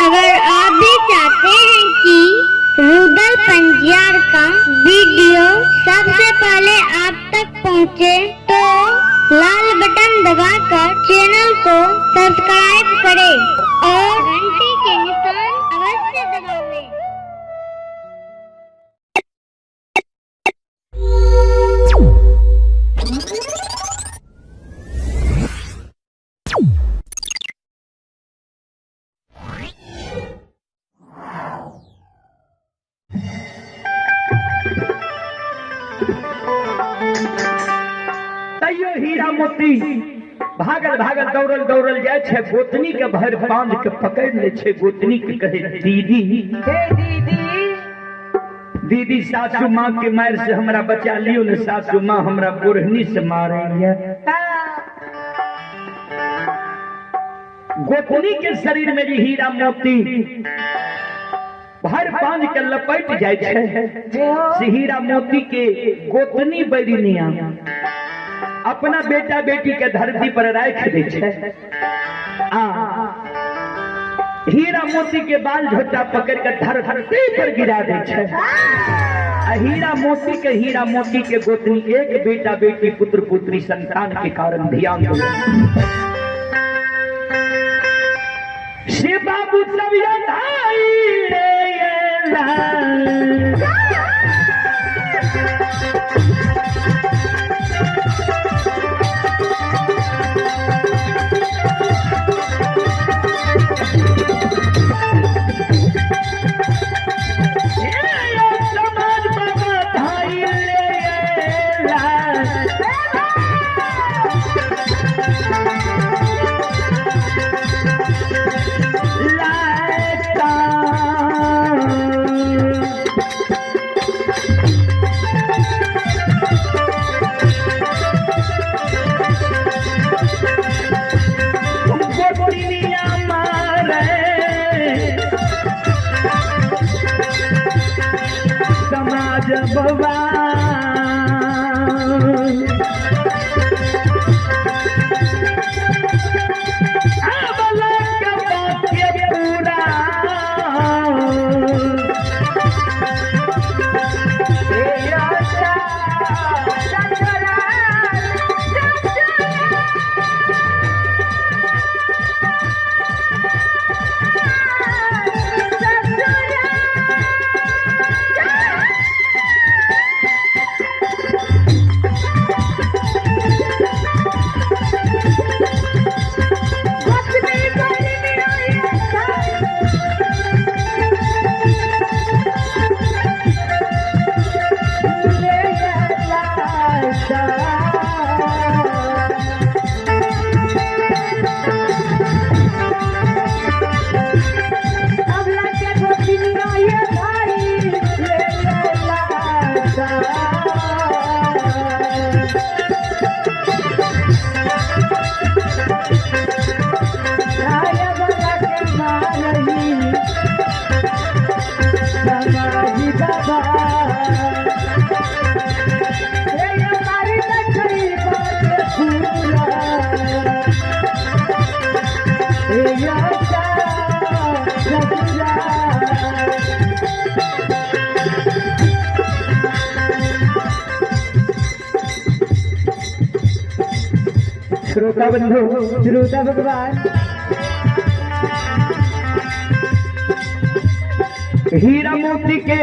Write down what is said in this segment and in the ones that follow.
अगर आप भी चाहते हैं कि रूदल पंजियार का वीडियो सबसे पहले आप तक पहुंचे, तो लाल बटन दबाकर चैनल को सब्सक्राइब करें और घंटी के निशान अवश्य दबावें। हीरा मोती भागल भागल दौड़ल दौड़ल जाए छे, गोतनी के भर बांध के पकड़ ले छे। गोतनी के कहे दीदी हे दीदी दीदी सासू माँ के मार से हमरा बचा लियो ने, सासू माँ हमरा बुरहनी से मारेंगे। गोतनी के शरीर में भी हीरा मोती भर बांध के लपेट जाए छे। हीरा मोती के गोतनी बैरिनिया अपना बेटा बेटी के धरती पर राख दे छे। हीरा मोती के बाल झोटा पकड़ कर धरती पर गिरा दे छे। हीरा मोती के गोतनी एक बेटा बेटी पुत्र पुत्री संतान के कारण ध्यान दो से बाबू सब श्रोता बंधु श्रोता भगवान हीरा मोती के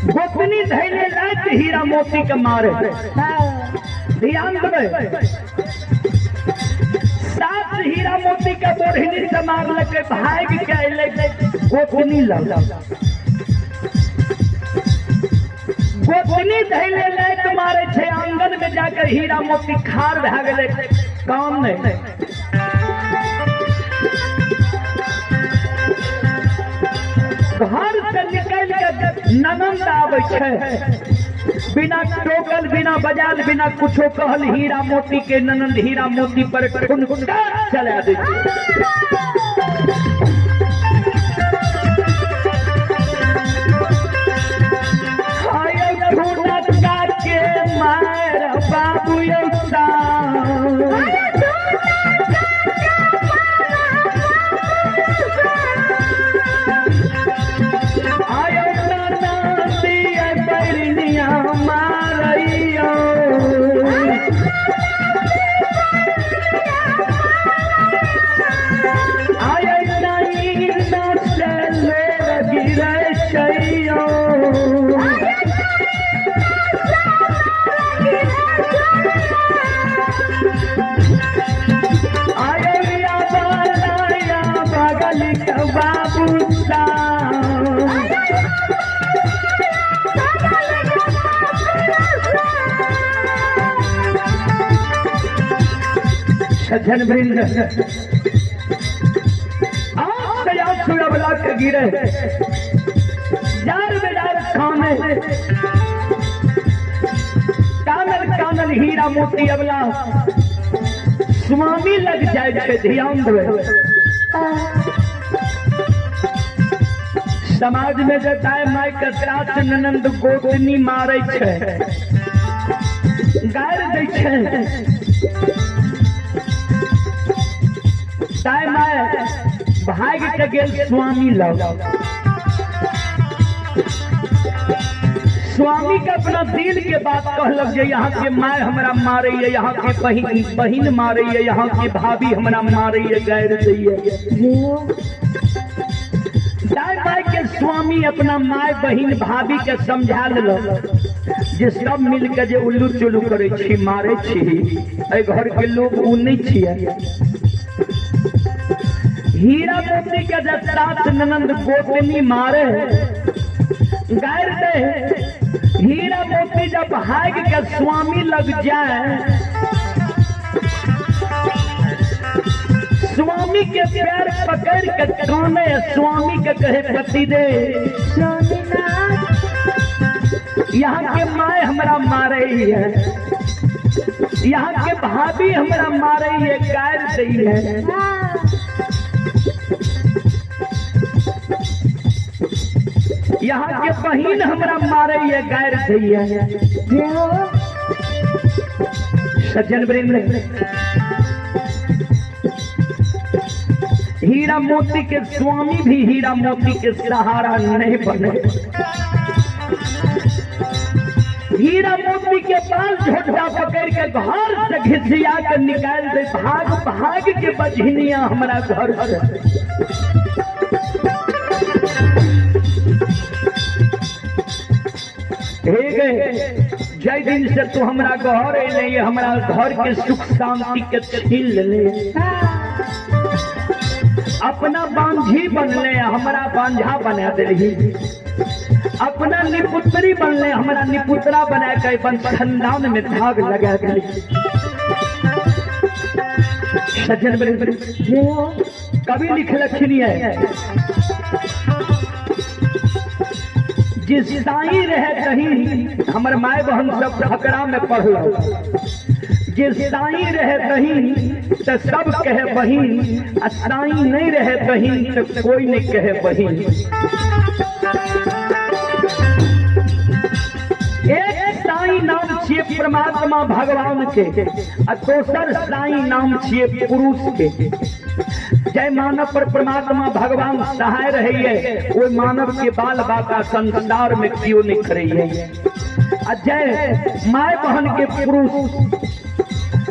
गोतनी धैले लायक हीरा मोती के मारे। ध्यान देवे सात हीरा मोती के बोरहनी से मार लेके भाग के अले गोतनी लग। गोतनी धैले लायक मारे छे, आंगन में जाकर हीरा मोती खार भा गेले काम नहीं। घर से निकल के ननंद आवे छे, बिना टोकल बिना बजाल बिना कुछो कहल हीरा मोती के ननंद हीरा मोती पर खुनखुना चला दे। बाबू सज्जन वृंद अबला के गिरे जार बेजार खाने कानल कानल हीरा मोती अबला स्वामी लग जाए छे, ध्यान देवे। समाज में जताए माय के त्रास ननंद गोतनी मारे छे, गायर दै छे, ताय माय भाग के गेल स्वामी लग। स्वामी के अपना दिल के बात कहलक जे यहाँ के माय हमरा मारे, यहाँ के बहिन मारे, यहाँ के भाभी हमरा मारे, गायर दैये। दाय माय के स्वामी अपना माय बहिन भाभी के समझा लेलक जे सब मिल के जे उल्लू चुल्लू करे छी, मारे छी, एहि घर के लोग उ नहीं छियै। हीरा मोती के जब सात ननंद गोतनी मारे, गायर दे हीरा मोती जब भाग के स्वामी लग जाए, स्वामी के पैर पकड़ के काने, स्वामी के कहे पति दे यहाँ के माय हमरा मारे है, यहाँ के भाभी हमरा मारे है, गायर दी है। यहाँ के बहिन हमरा मारे ये, गायर दैये। सज्जन वृंद हीरा मोती के स्वामी भी हीरा मोती के सहारा नहीं बने। हीरा मोती के बाल झोटा पकड़ के घर से घिसिया के निकाल दे, भाग भाग के बझनिया हमारा घर से। जय दिन से तू हमरा घर अले, हमरा घर के सुख शांति के छीन ले, अपना बांझी बनले, हमरा बांझा बना देली, अपना निपुत्री बनले, हमरा निपुत्रा बना के बंधन में धाग लगा देली। सज्जन कवि लिखलखिन है जिस साई रहे कहीं, हमर माय बहन सब फकरा में पढ़ल, जिस साई रहे कहीं तो सब कहे बहिन, आ साई नहीं रहे कहीं तो कोई नहीं कहे बहिन। एक साई नाम छिए परमात्मा भगवान के, आ दोसर साई नाम छिए पुरुष के। जय मानव पर परमात्मा भगवान सहाय रहिए, वो मानव के बाल बाका संसार में क्यों नहीं करिए। जय माय बहन के पुरुष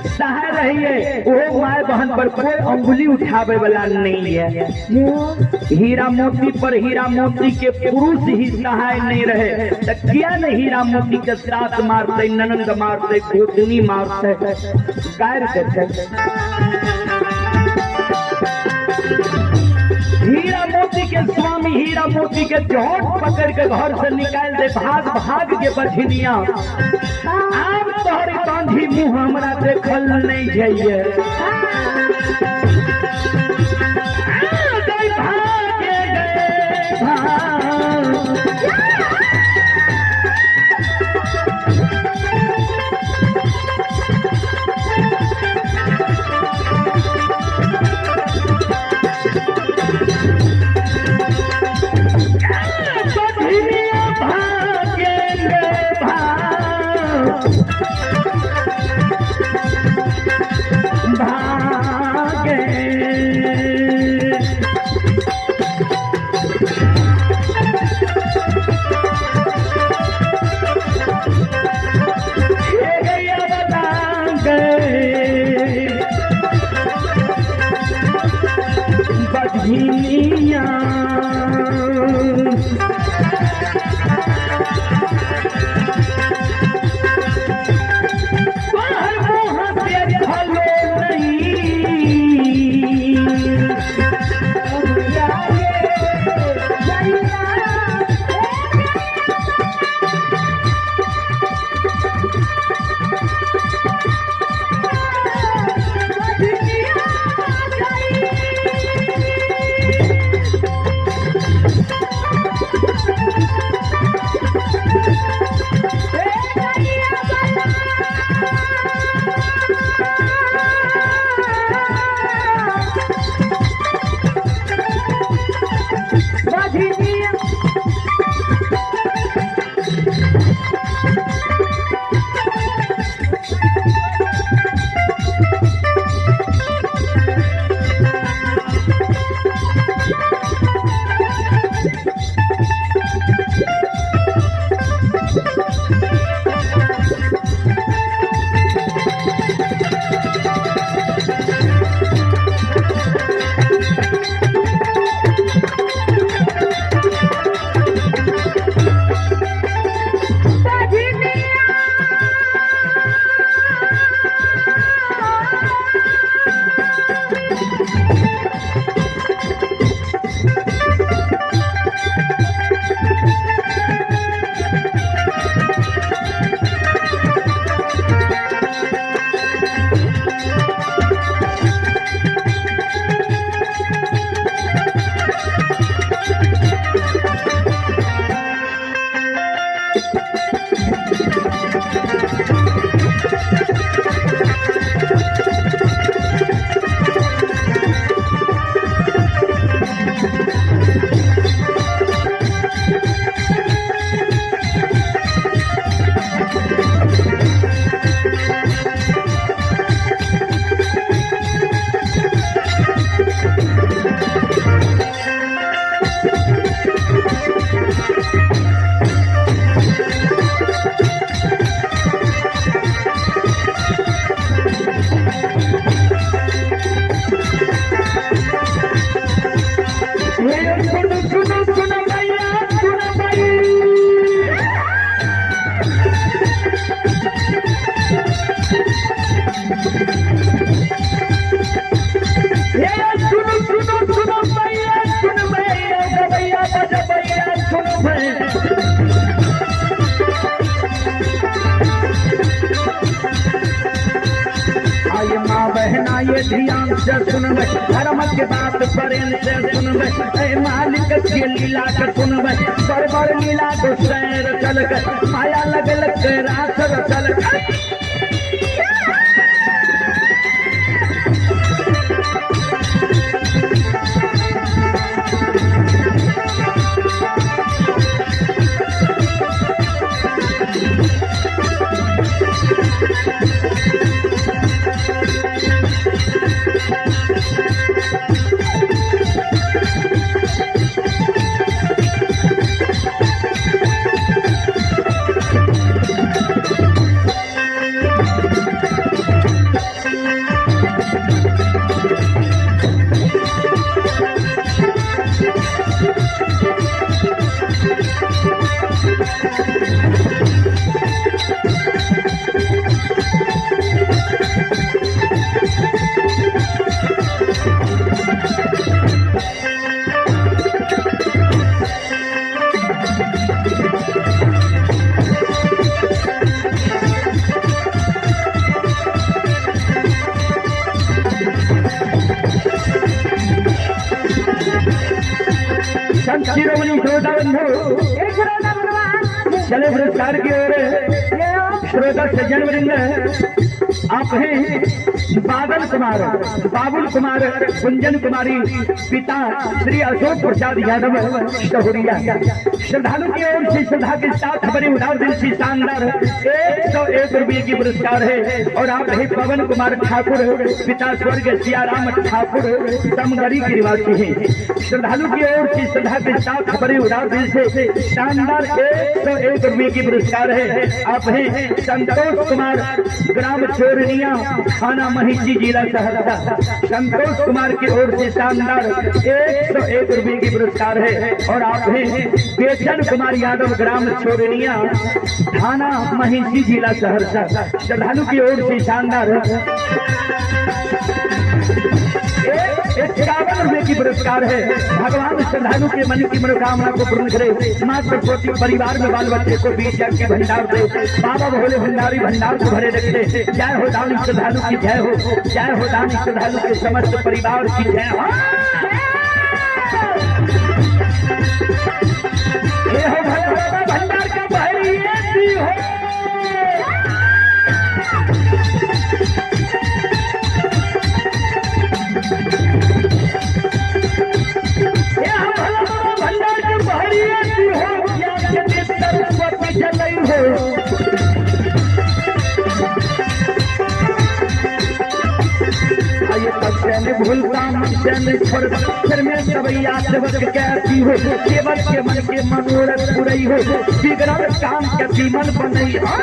सहाय रहिए, वो माय बहन पर कोई अंगुली उठावे वाला नहीं है। हीरा मोती पर हीरा मोती के पुरुष ही सहाय नहीं रहे तो क्या नहीं हीरा मोती के साथ मारते, ननंद मारते, गोतनी मारते, गायर देते। हीरा मोती के स्वामी हीरा मोती के झोट पकड़ के घर से निकाल दे, भाग भाग के बझनिया। आप तोहरी बांधी मुंह हमरा देखल नहीं जाइए। माँ बहना ये ध्यान से सुनबे, धर्म के बात प्रेम से सुनबे, ऐ मालिक के लीला के सुनबे, बड़ लीला को सैर चल के माया लगल के रास चल के। चले पुरस्कार की ओर श्रोता सज्जन वृंद, आप हैं बादल कुमार, बाबुल कुमार, गुंजन कुमारी, पिता श्री अशोक प्रसाद यादव शहुरिया। श्रद्धालु की ओर से श्रद्धा के साथ बड़े उदार दिल से शानदार 101 रुपये की पुरस्कार है। और आप हैं पवन कुमार ठाकुर, पिता स्वर्ग सियाराम ठाकुर तमगरी के निवासी हैं। श्रद्धालु की ओर से श्रद्धा के साथ बड़े उदार दिल से शानदार 101 रुपये की पुरस्कार है। आप हैं संतोष कुमार, ग्राम चोरनिया, थाना महिषी, जिला सहरसा। संतोष कुमार की ओर से शानदार 101 रुपये की पुरस्कार है। और आप हैं बेचन कुमार यादव, ग्राम चोरनिया, थाना महिषी, जिला सहरसा। श्रद्धालु की ओर से शानदार 51 रुपये की पुरस्कार है। भगवान श्रद्धालु के मन की मनोकामना को पूर्ण करे, मात्र पोती परिवार में बाल बच्चे को बीच के भंडार दे, बाबा भोले भंडारी भंडार को भरे रखे। जय हो दानी श्रद्धालु की जय हो, जय हो दानी श्रद्धालु के समस्त परिवार की जय हो। ये हो भोले भंडार का बहरी हो। भूलता फिर में सबैया सेवक कैसी हो, केवल के मन के मनोरथ पुरई हो, बिगड़ल काम के जीवन बनई हो।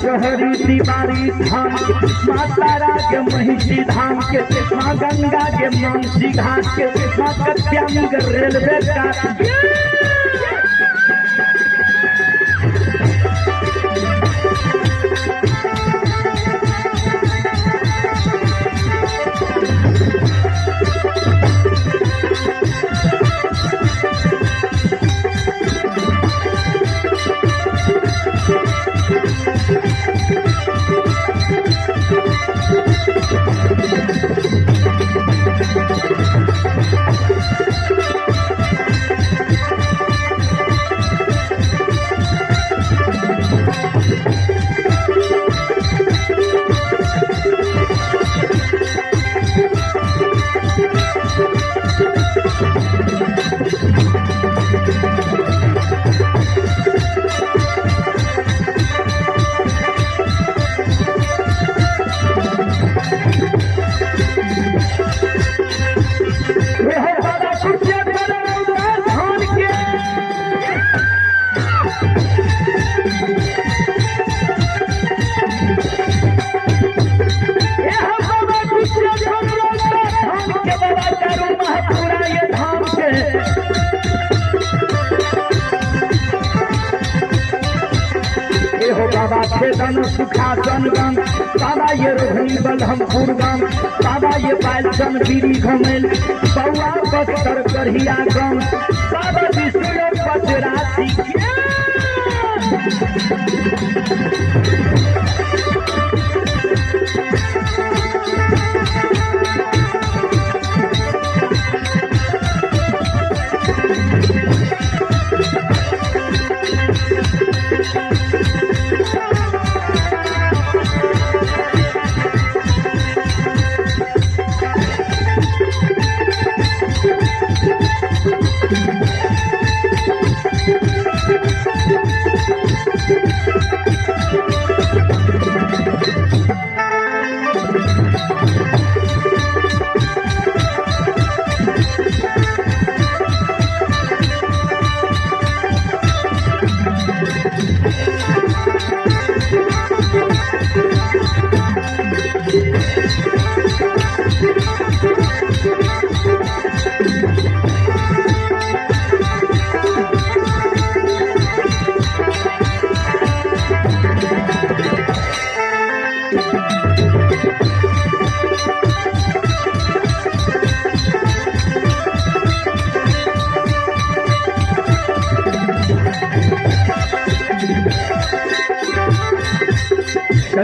शहरी दीवारी धाम के, माँ तारा के महिषी धाम के, माँ गंगा के मानसी घाट के, माँ कत्यानी के रेलवे का बाबा कुर्सियाधर रौदा धान के बाबा छेदन सुखासन गम बाबा ये रोहिणी बलहमपुर गम बाबा ये पायलसन बीरी घमेल बउआ बस्तर करहिया गम बाबा विष्णु बजराती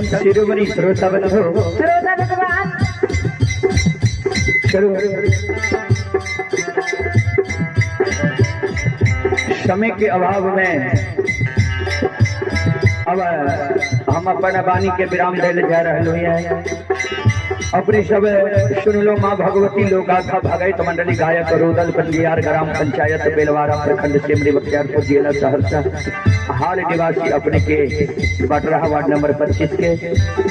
शिरोमणि श्रोता बंधु समय के अभाव में अब हम अपन वाणी के विराम दे जा रहे हैं। अपने सब सुन लो माँ भगवती लोगाथा भगत मंडली गायक रुदल पंजियार ग्राम पंचायत बेलवारा प्रखंड सिमरी बख्तियारपुर जिला सहरसा हाल निवासी अपने के बटरहा वार्ड नंबर 25 के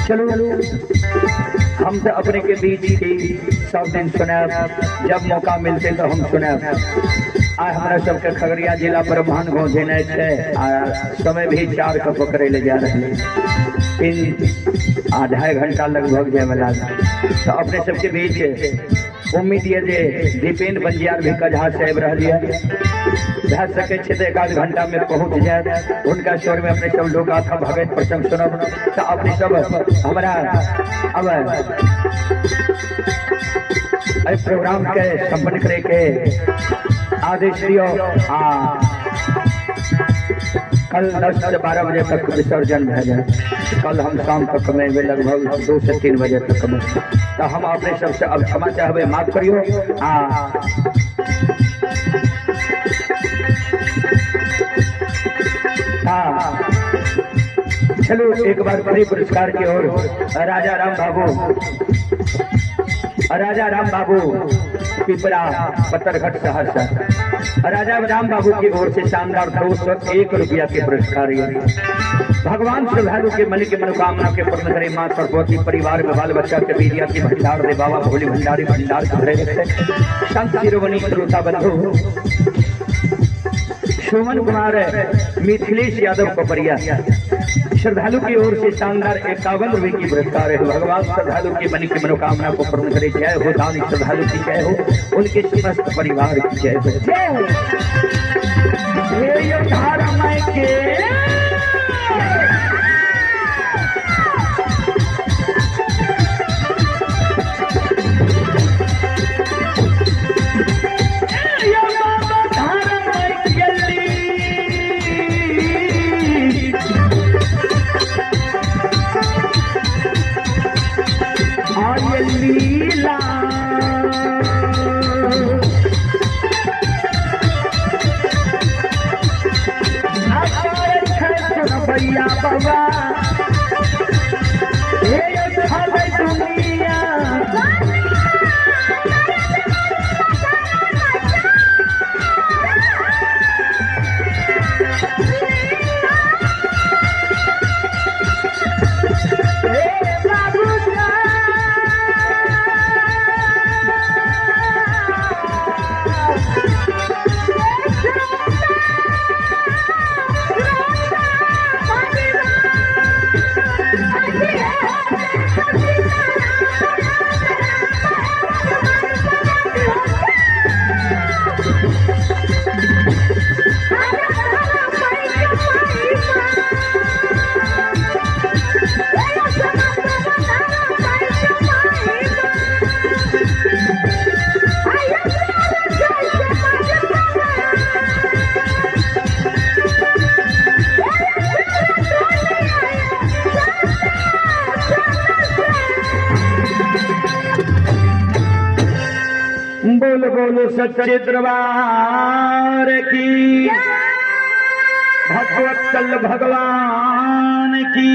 चलो हम तो अपने के बीच ही सब दिन सुना जब मौका मिलते तो हम सुना आज हमारा सबके खगड़िया जिला ब्रह्मांड गाँव देने समय भी 4 का पकड़े ले जा रहे हैं 2.5 घंटा लगभग जाए वाला तो अपने सबके बीच उम्मीद है जे दीपेंद्र बंजियार भी कजहा से रह दिया जा सके तो 1 घंटा में पहुंच जाए उनका स्वर में अपने सब लोग आथा भगत प्रसंग सुनब तो अपने सब हमारा अब प्रोग्राम के संपन्न करे के आदेश दियो कल 10 से 12 बजे तक विसर्जन है जाए। कल हम शाम तक में लगभग 2 से 3 बजे तक में तो हम अपने सबसे अब क्षमा चाहबे माफ करियो चलो एक बार बड़े पुरस्कार की ओर राजा राम बाबू पिपरा पत्थरघट सहरसा राजा राम बाबू की ओर से शानदार 201 रुपया के पुरस्कार भगवान श्रद्धालु के मन की मनोकामना के पूर्ण करे माँ सरस्वती परिवार में बाल बच्चा के बीरिया की भंडार दे बाबा भोली भंडारी भंडार के संत शिरोमणि श्रोता बंधु सुमन कुमार मिथिलेश यादव पपरिया श्रद्धालु की ओर से शानदार 51 रुपये की पुरस्कार है। भगवान श्रद्धालु की मन की मनोकामना को पूर्ण करे। जय हो दानी श्रद्धालु की जय हो, उनके समस्त परिवार की जय हो। जय हो भैया बाबा बोल बोलो सच्चे दरबार की, भगवत्सल भगवान की।